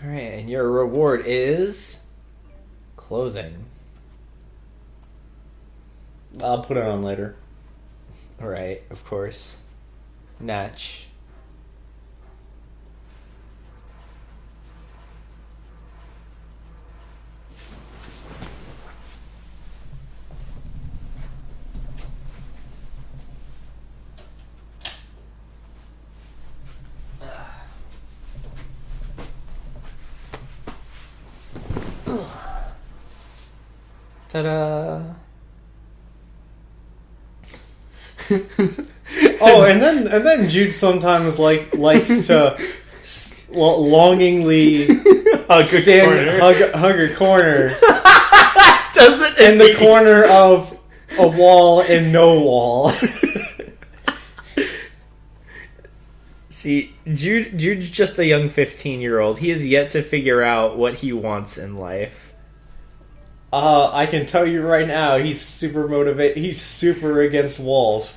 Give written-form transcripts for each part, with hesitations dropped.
Alright, and your reward is... clothing. I'll put it on later. Right, of course. Natch. Ta-da! Oh, and then Jude sometimes likes to longingly hug a corner. Does it in the corner of a wall and no wall. See, Jude's just a young 15-year-old. He has yet to figure out what he wants in life. I can tell you right now, he's super motivated. He's super against walls.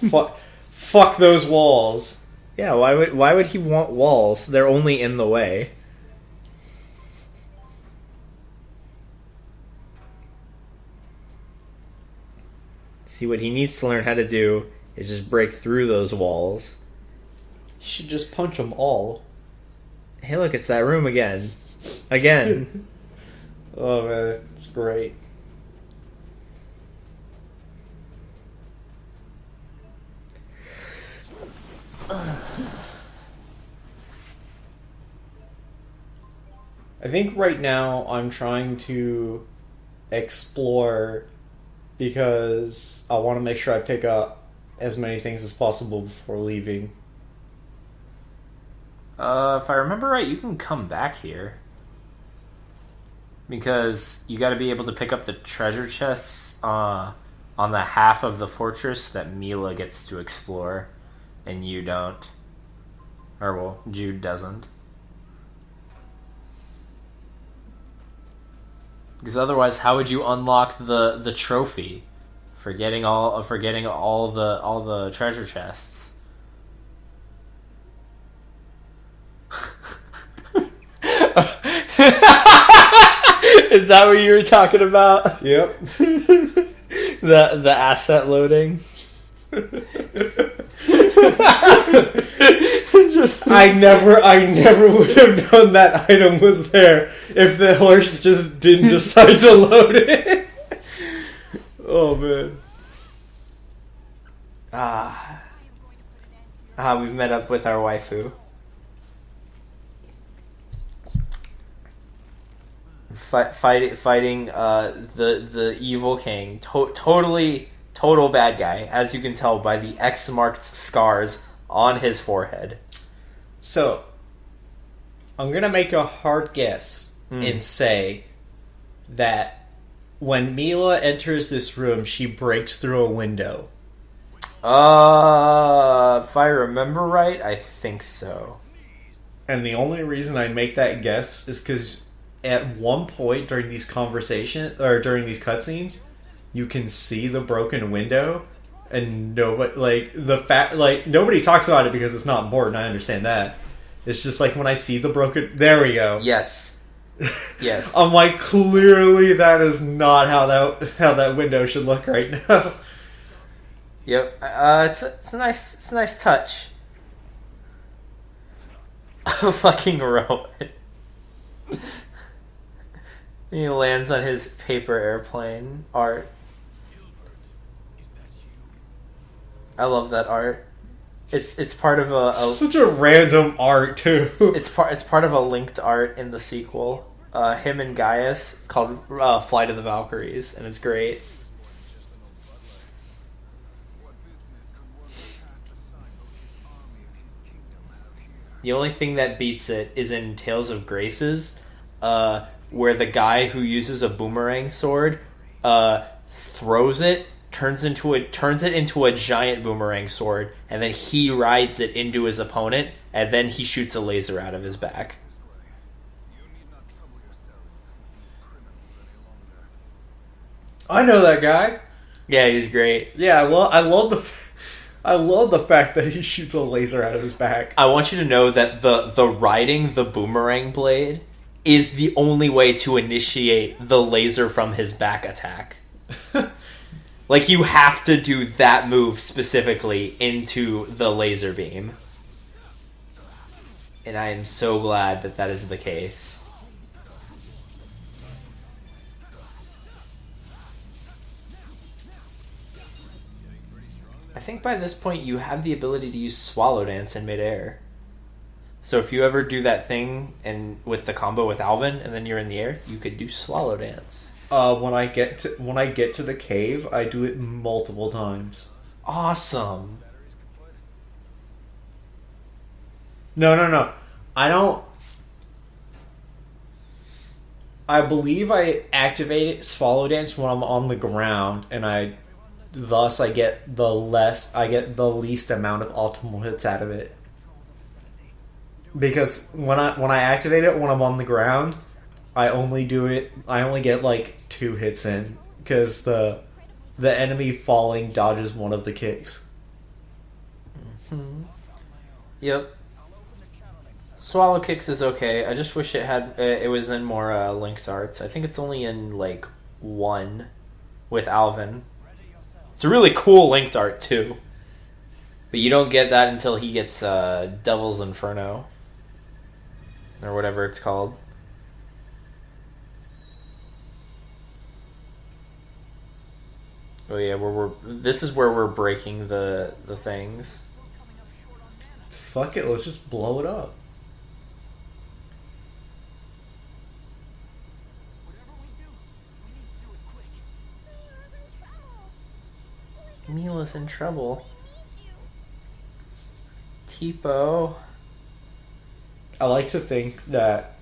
Fuck those walls. Yeah, why would he want walls? They're only in the way. See, what he needs to learn how to do is just break through those walls. You should just punch them all. Hey, look, it's that room again. Again. Oh, man, it's great. I think right now I'm trying to explore because I want to make sure I pick up as many things as possible before leaving. If I remember right, you can come back here. Because you gotta be able to pick up the treasure chests on the half of the fortress that Mila gets to explore, and you don't. Or, well, Jude doesn't. Because otherwise, how would you unlock the trophy for getting all the treasure chests? Is that what you were talking about? Yep. the asset loading. I never would have known that item was there if the horse just didn't decide to load it. Oh man. We've met up with our waifu. Fighting the evil king. Total bad guy, as you can tell by the X-marked scars on his forehead. So, I'm gonna make a hard guess and say that when Mila enters this room, she breaks through a window. If I remember right, I think so. And the only reason I make that guess is because at one point during these conversations or during these cutscenes, you can see the broken window, and nobody nobody talks about it because it's not important. I understand that. It's just like when I see the broken. There we go. Yes. Yes. I'm like, clearly that is not how that window should look right now. Yep. It's a nice touch. Fucking Rowan. He lands on his paper airplane art. I love that art. It's part of a such a random art too. It's part of a linked art in the sequel. Him and Gaius. It's called Flight of the Valkyries, and it's great. The only thing that beats it is in Tales of Graces, where the guy who uses a boomerang sword throws it, turns it into a giant boomerang sword, and then he rides it into his opponent, and then he shoots a laser out of his back. I know that guy. Yeah, he's great. Yeah, well, I love the fact that he shoots a laser out of his back. I want you to know that the riding the boomerang blade is the only way to initiate the laser from his back attack. Like, you have to do that move specifically into the laser beam. And I am so glad that that is the case. I think by this point you have the ability to use Swallow Dance in midair. So if you ever do that thing and with the combo with Alvin and then you're in the air, you could do Swallow Dance. When I get to the cave, I do it multiple times. Awesome. No. I don't. I believe I activate Swallow Dance when I'm on the ground, and I get the least amount of optimal hits out of it. Because when I activate it when I'm on the ground, I only get like 2 hits in because the enemy falling dodges one of the kicks. Mm-hmm. Yep. Swallow Kicks is okay. I just wish it was in more linked arts. I think it's only in like 1 with Alvin. It's a really cool linked art too. But you don't get that until he gets Devil's Inferno. Or whatever it's called. Oh yeah, this is where we're breaking the things. Fuck it, let's just blow it up. Mila's in trouble. Tipo. I like to think that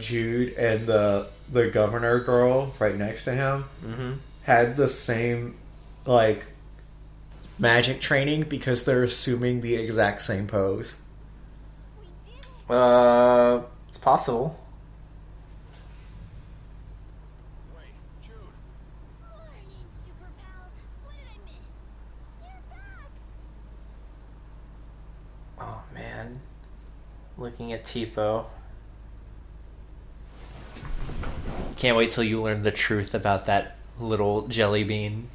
Jude and the governor girl right next to him had the same like magic training because they're assuming the exact same pose. It's possible. Oh man. Looking at Tipo. Can't wait till you learn the truth about that little jelly bean.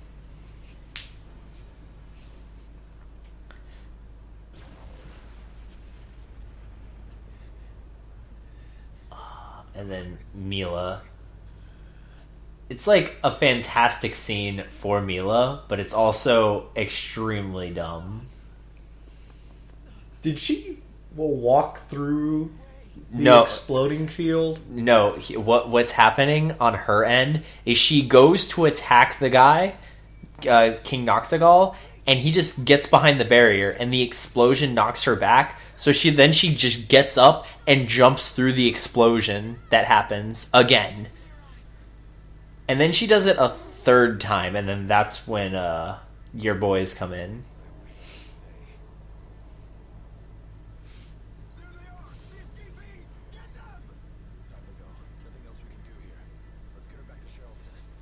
And then Mila. It's like a fantastic scene for Mila, but it's also extremely dumb. Did she walk through the exploding field? No. What's happening on her end is she goes to attack the guy, King Noxagal, and he just gets behind the barrier, and the explosion knocks her back. So she just gets up and jumps through the explosion that happens again. And then she does it a 3rd time, and then that's when your boys come in.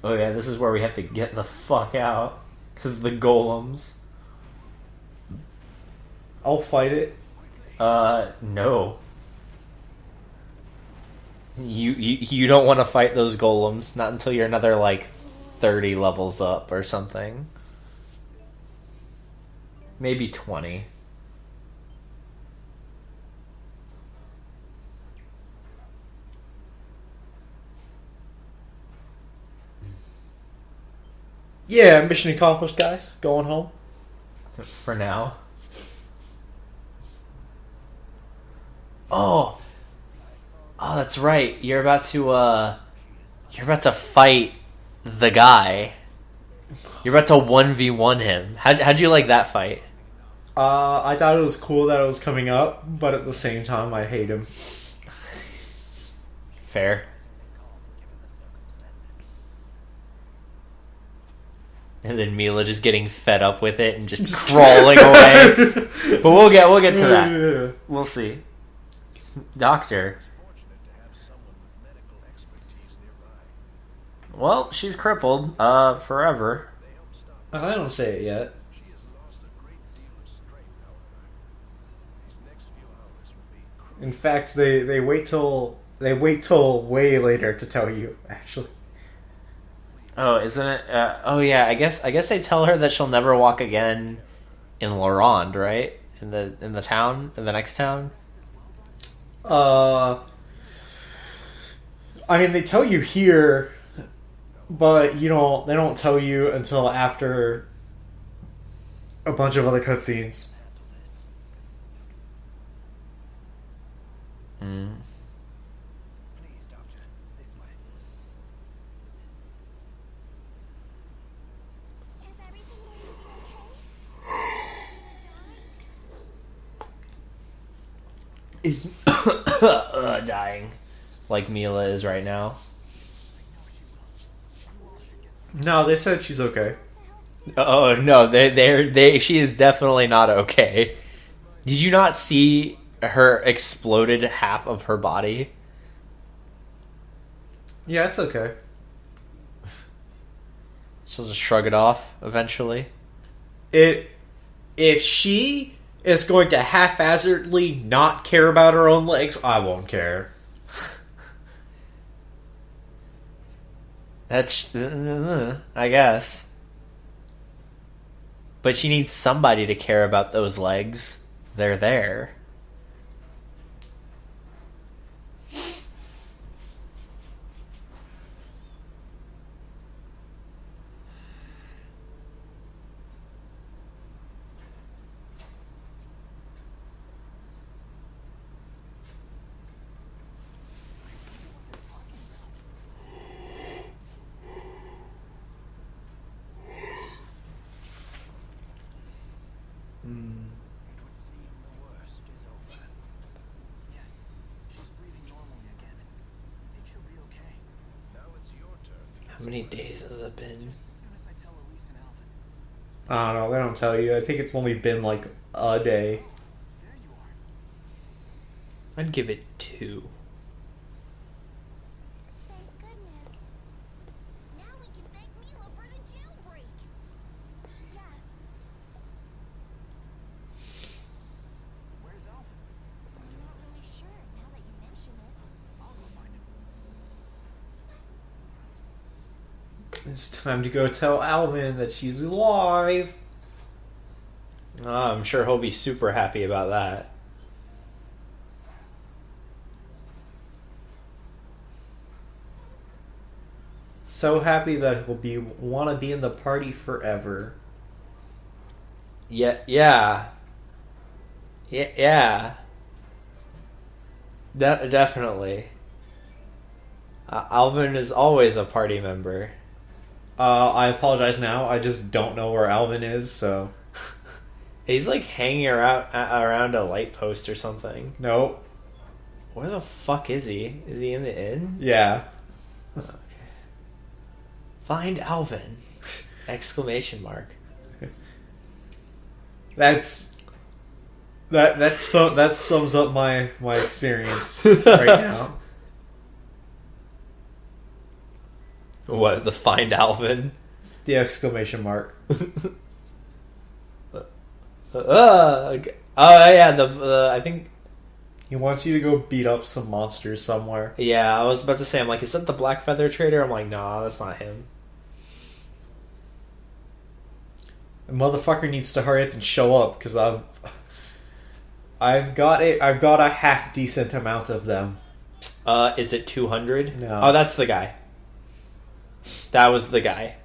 Oh yeah, this is where we have to get the fuck out. Because the golems. I'll fight it. No. You don't want to fight those golems. Not until you're another, like, 30 levels up or something. Maybe 20. Yeah, mission accomplished, guys. Going home. For now. Oh, that's right. You're about to fight the guy. You're about to 1v1 him. How'd you like that fight? I thought it was cool that it was coming up, but at the same time, I hate him. Fair. And then Mila just getting fed up with it and just crawling away. But we'll get to that. Yeah. We'll see. Doctor. Well, she's crippled, forever. I don't say it yet. In fact, they wait till They wait till way later to tell you, actually. Oh, isn't it? Oh, yeah. I guess they tell her that she'll never walk again in Laurent, right? In the town, in the next town. I mean, they tell you here, but they don't tell you until after a bunch of other cutscenes. Mm. Is dying like Mila is right now. No, they said she's okay. Oh no, they she is definitely not okay. Did you not see her exploded half of her body? Yeah, it's okay. She'll just shrug it off eventually. If she is going to haphazardly not care about her own legs, I won't care. That's I guess. But she needs somebody to care about those legs. They're there. How many days has it been? I don't know, they don't tell you. I think it's only been like a day. I'd give it 2. Thank goodness. Now we can thank Mila for the jailbreak. Yes. Where's Alvin? I'm not really sure now that you mention it. I'll go find him. It's time to go tell Alvin that she's alive. I'm sure he'll be super happy about that. So happy that he'll want to be in the party forever. Yeah. Definitely. Alvin is always a party member. I apologize now. I just don't know where Alvin is, so... He's like hanging around a light post or something. Nope. Where the fuck is he? Is he in the inn? Yeah. Okay. Find Alvin! Exclamation mark. That sums up my experience right now. What, the find Alvin? The exclamation mark. Okay. Oh yeah, I think. He wants you to go beat up some monsters somewhere. Yeah, I was about to say, I'm like, is that the Black Feather Trader? I'm like, nah, that's not him. The motherfucker needs to hurry up and show up because I've got a half decent amount of them. Is it 200? No. Oh, that's the guy. That was the guy.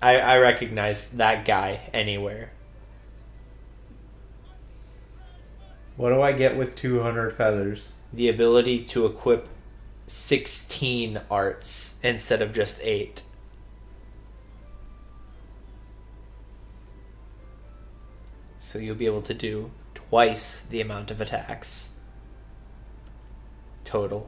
I recognize that guy anywhere. What do I get with 200 feathers? The ability to equip 16 arts instead of just 8. So you'll be able to do twice the amount of attacks. Total.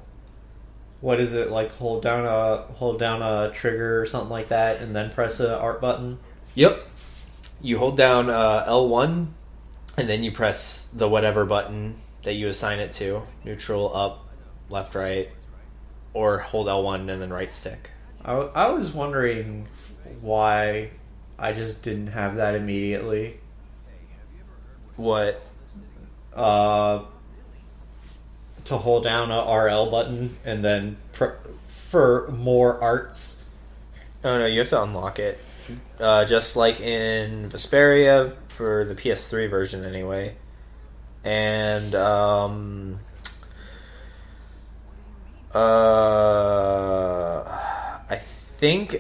What is it, like hold down a trigger or something like that and then press a art button? Yep. You hold down L1 and then you press the whatever button that you assign it to. Neutral, up, left, right, or hold L1 and then right stick. I was wondering why I just didn't have that immediately. What? to hold down a RL button and then for more arts. Oh no, you have to unlock it. Just like in Vesperia for the PS3 version anyway. And I think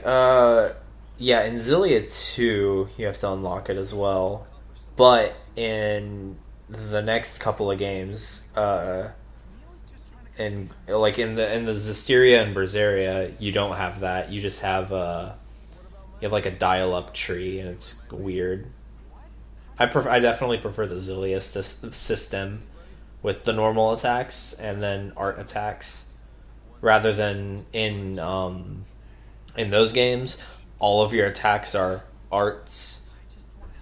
yeah, in Xillia 2 you have to unlock it as well. But in the next couple of games, in the Zestiria and Berseria, you don't have that. You just have you have like a dial-up tree, and it's weird. I definitely prefer the Xillia system with the normal attacks and then art attacks, rather than in those games, all of your attacks are arts,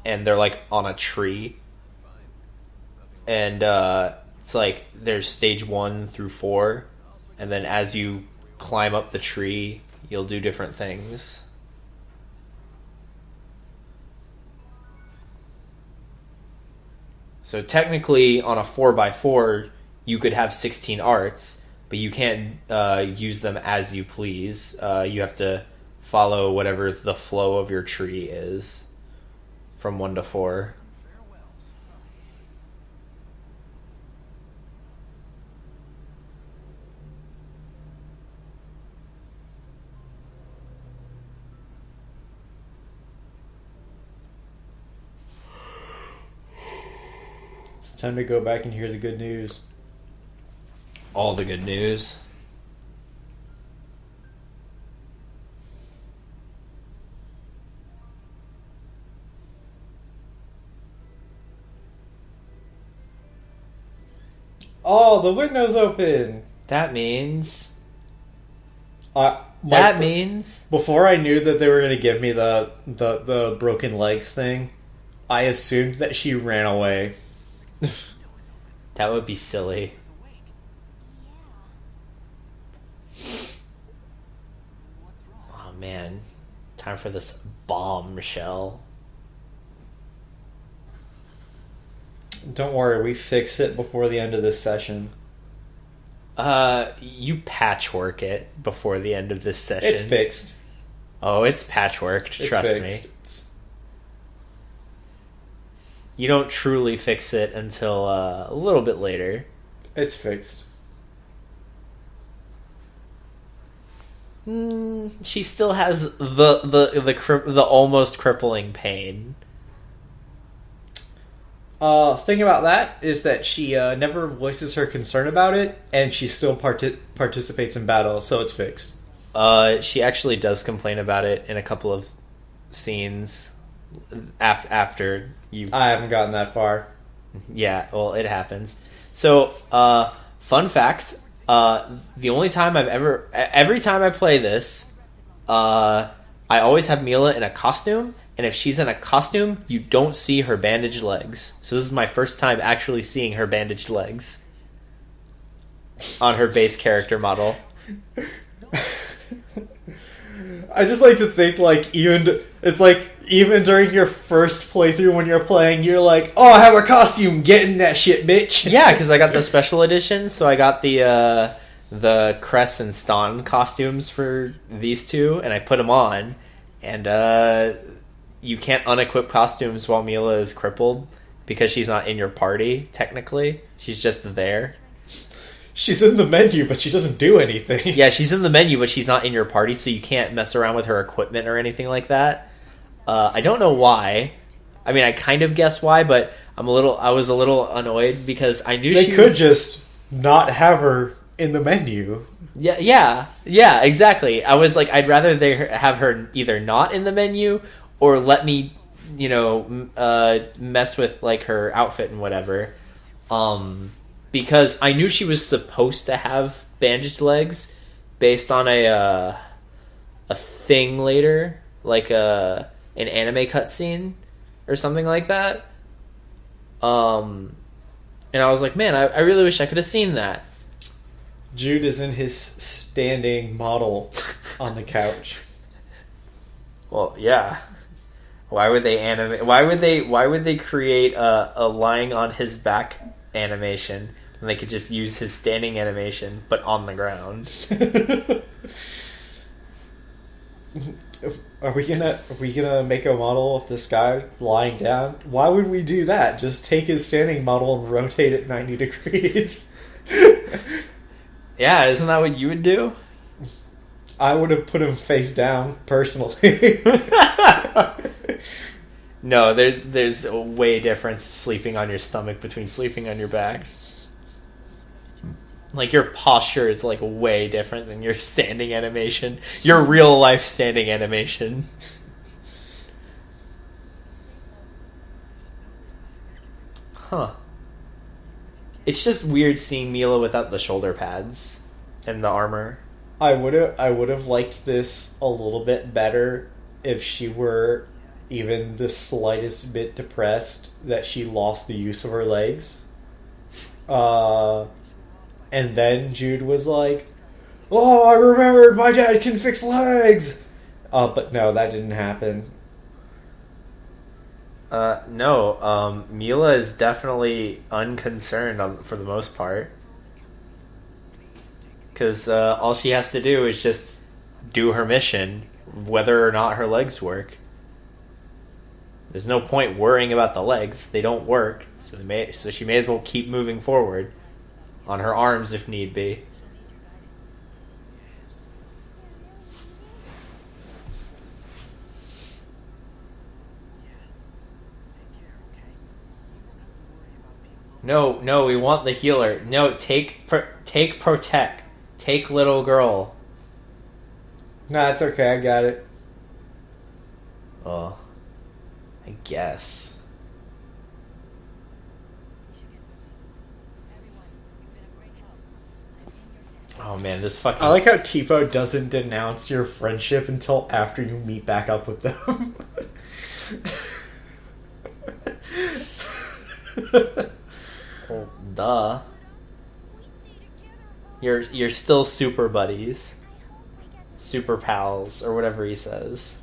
and they're like on a tree, and it's like there's stage 1 through 4, and then as you climb up the tree, you'll do different things. So technically, on a 4x4, you could have 16 arts, but you can't use them as you please. You have to follow whatever the flow of your tree is from 1 to 4. It's time to go back and hear the good news. All the good news. Oh, the window's open! That means... That means... Before I knew that they were going to give me the broken legs thing, I assumed that she ran away. That would be silly. Oh man. Time for this bombshell. Don't worry, we fix it before the end of this session. You patchwork it before the end of this session. It's fixed. Oh, it's patchworked, trust me. You don't truly fix it until a little bit later. It's fixed. She still has the almost crippling pain. Thing about that is that she never voices her concern about it, and she still participates in battle, so it's fixed. She actually does complain about it in a couple of scenes after you... I haven't gotten that far. Yeah, well, it happens. So, fun fact, the only time every time I play this, I always have Mila in a costume, and if she's in a costume, you don't see her bandaged legs. So this is my first time actually seeing her bandaged legs on her base character model. I just like to think, like, even during your first playthrough when you're playing, you're like, oh, I have a costume, get in that shit, bitch. Yeah, because I got the special edition, so I got the Cress and Ston costumes for these two, and I put them on, and you can't unequip costumes while Mila is crippled, because she's not in your party, technically. She's just there. She's in the menu, but she doesn't do anything. Yeah, she's in the menu, but she's not in your party, so you can't mess around with her equipment or anything like that. I don't know why. I mean, I kind of guess why, but I was a little annoyed because I knew they could just not have her in the menu. Yeah, exactly. I was like, I'd rather they have her either not in the menu or let me, mess with like her outfit and whatever. Because I knew she was supposed to have bandaged legs based on a thing later, like an anime cutscene or something like that. And I was like, man, I really wish I could have seen that. Jude is in his standing model on the couch. Well, yeah. Why would they animate? Why would they create a lying on his back animation and they could just use his standing animation, but on the ground. Are we gonna make a model of this guy lying down? Why would we do that? Just take his standing model and rotate it 90 degrees. Yeah, isn't that what you would do? I would have put him face down, personally. No, there's a way difference sleeping on your stomach between sleeping on your back. Like, your posture is, like, way different than your standing animation. Your real-life standing animation. Huh. It's just weird seeing Mila without the shoulder pads and the armor. I would have liked this a little bit better if she were even the slightest bit depressed that she lost the use of her legs. And then Jude was like, "Oh, I remembered my dad can fix legs!" But no, that didn't happen. No, Mila is definitely unconcerned for the most part. Because all she has to do is just do her mission, whether or not her legs work. There's no point worrying about the legs. They don't work, so she may as well keep moving forward. On her arms, if need be. No, we want the healer. No, take protect. Take little girl. Nah, it's okay, I got it. Oh, I guess. Oh man, this fucking... I like how Tipo doesn't denounce your friendship until after you meet back up with them. Well, duh. You're still super buddies. Super pals, or whatever he says.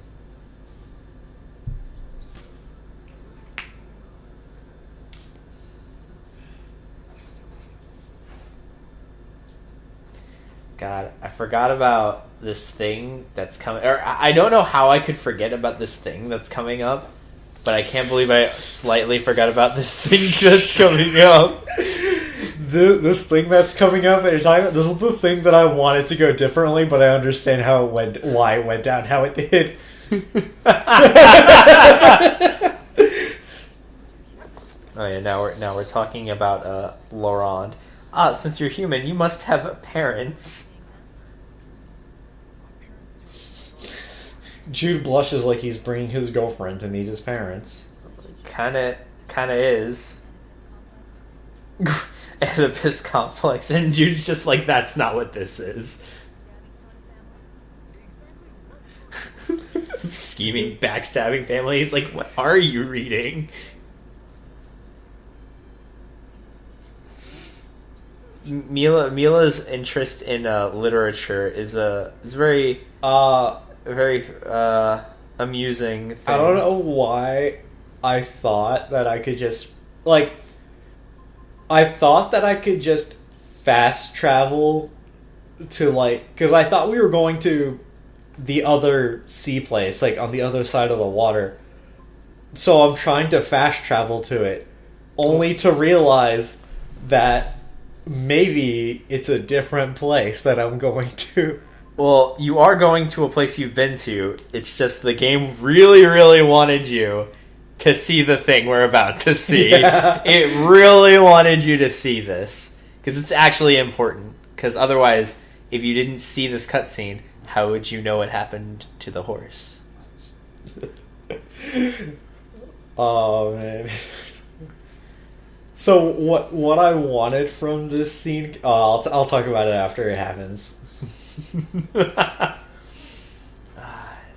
God, I forgot about this thing that's coming. Or I don't know how I could forget about this thing that's coming up, but I can't believe I slightly forgot about this thing that's coming up. This thing that's coming up that you're talking about, this is the thing that I wanted to go differently, but I understand why it went down how it did. Oh yeah, now we're talking about Laurent. Since you're human, you must have parents. Jude blushes like he's bringing his girlfriend to meet his parents. Kinda is. Oedipus complex, and Jude's just like, that's not what this is. Scheming, backstabbing family. He's like, what are you reading? Mila's interest in literature is very amusing thing. I don't know why I thought that I could just fast travel to because I thought we were going to the other sea place, on the other side of the water. So I'm trying to fast travel to it, only to realize that maybe it's a different place that I'm going to. Well, you are going to a place you've been to. It's just the game really, really wanted you to see the thing we're about to see. Yeah. It really wanted you to see this. Because it's actually important. Because otherwise, if you didn't see this cutscene, how would you know what happened to the horse? Oh, man. So what I wanted from this scene... I'll talk about it after it happens.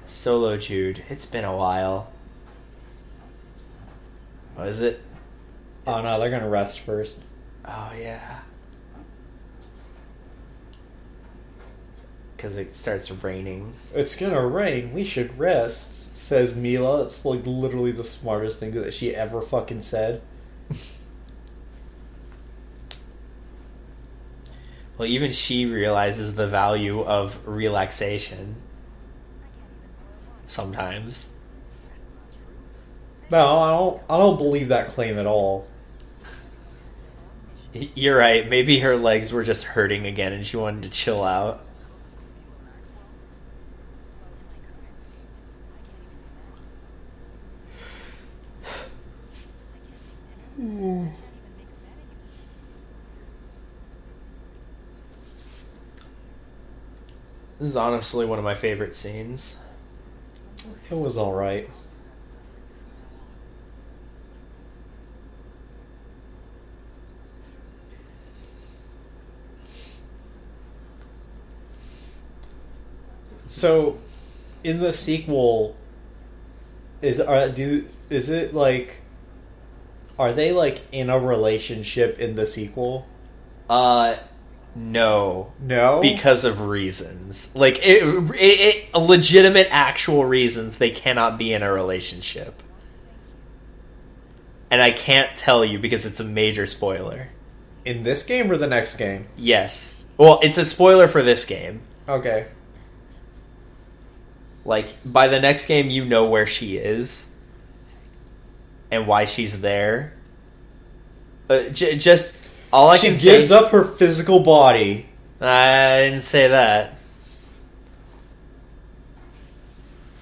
Solo Jude. It's been a while. What is it? Oh no, they're gonna rest first. Oh yeah. Because it starts raining. It's gonna rain. We should rest, says Mila. It's literally the smartest thing that she ever fucking said. Well, even she realizes the value of relaxation. Sometimes. No, I don't believe that claim at all. You're right. Maybe her legs were just hurting again and she wanted to chill out. This is honestly one of my favorite scenes. It was alright. So, in the sequel, is it like, are they like in a relationship in the sequel? No. No, Because of reasons. Like, legitimate, actual reasons they cannot be in a relationship. And I can't tell you because it's a major spoiler. in this game or the next game? Yes. Well, it's a spoiler for this game. Okay. Like, by the next game, you know where she is. And why she's there. Just, all I can say... She gives up her physical body. I didn't say that.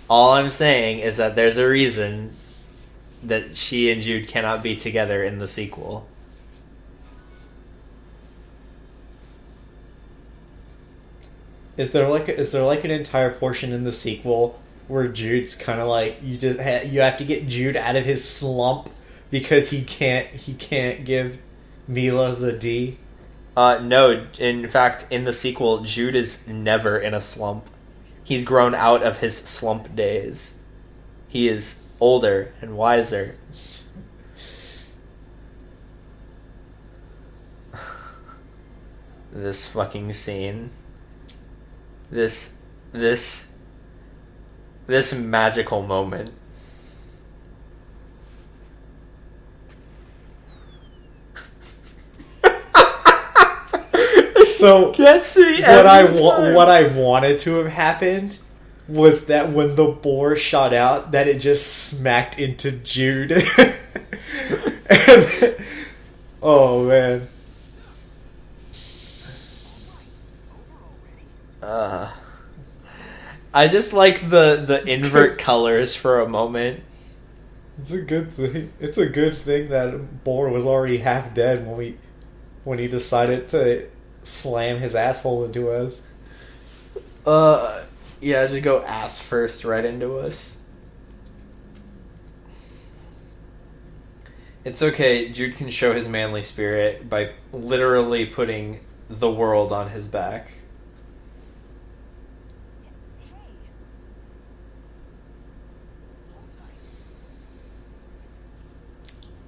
All I'm saying is that there's a reason that she and Jude cannot be together in the sequel. Is there like an entire portion in the sequel where Jude's kind of like you have to get Jude out of his slump because he can't give Mila the D? No, in fact, in the sequel, Jude is never in a slump. He's grown out of his slump days. He is older and wiser. This fucking scene. This magical moment. So Gets me what every time. what I wanted to have happened was that when the boar shot out, that it just smacked into Jude. And, oh man. I just like the invert colors for a moment. It's a good thing. It's a good thing that boar was already half dead when he decided to slam his asshole into us. Yeah, just go ass first right into us. It's okay, Jude can show his manly spirit by literally putting the world on his back.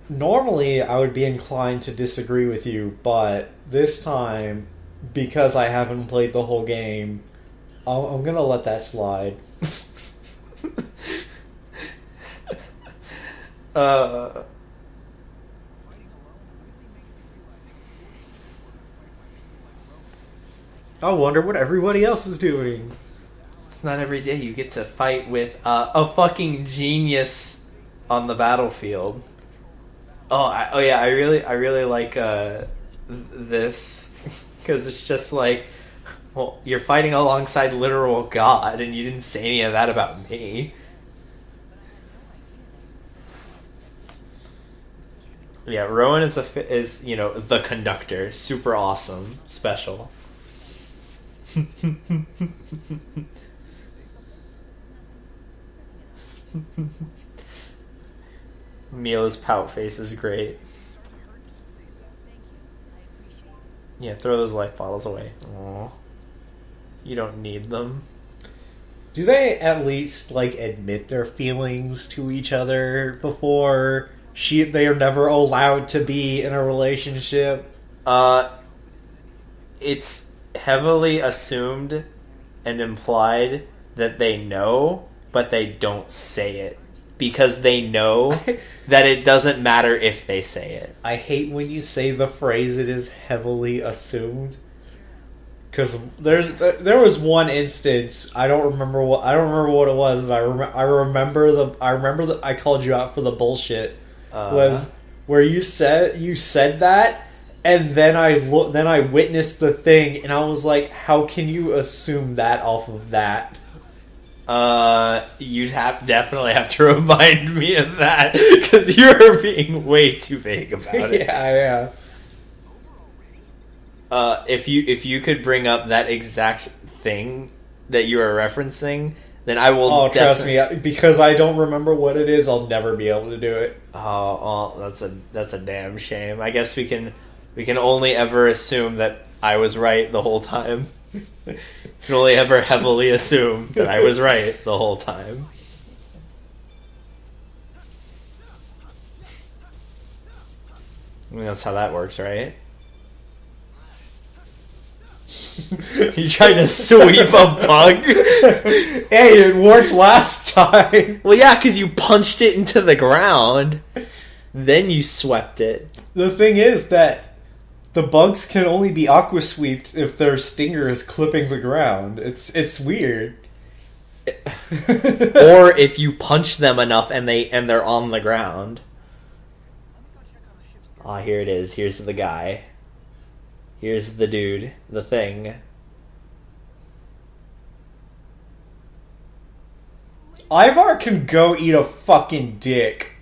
Normally, I would be inclined to disagree with you, but this time, because I haven't played the whole game, I'm gonna let that slide. I wonder what everybody else is doing. It's not every day you get to fight with a fucking genius on the battlefield. I really like this because it's just like, well, you're fighting alongside literal God, and you didn't say any of that about me. Yeah, Rowan is the conductor, super awesome, special. Mila's pout face is great. Yeah, throw those life bottles away. Aww. You don't need them. Do they at least like admit their feelings to each other before they are never allowed to be in a relationship? It's heavily assumed and implied that they know, but they don't say it. Because they know that it doesn't matter if they say it. I hate when you say the phrase "it is heavily assumed." Because there was one instance, I don't remember what it was, but I remember I called you out for the bullshit, was where you said that, and then I witnessed the thing, and I was like, how can you assume that off of that? You'd definitely have to remind me of that, because you're being way too vague about it. Yeah. If you could bring up that exact thing that you are referencing, then I will. Oh, trust me, because I don't remember what it is, I'll never be able to do it. Oh, well, that's a damn shame. I guess we can only ever assume that I was right the whole time. We can only ever heavily assume that I was right the whole time. I mean, that's how that works, right? You trying to sweep a bug? Hey, it worked last time. Well, yeah, because you punched it into the ground. Then you swept it. The thing is that the bugs can only be aqua sweeped if their stinger is clipping the ground. It's weird. Or if you punch them enough and they're on the ground. Ah, here it is. Here's the guy. Here's the dude. The thing. Ivar can go eat a fucking dick.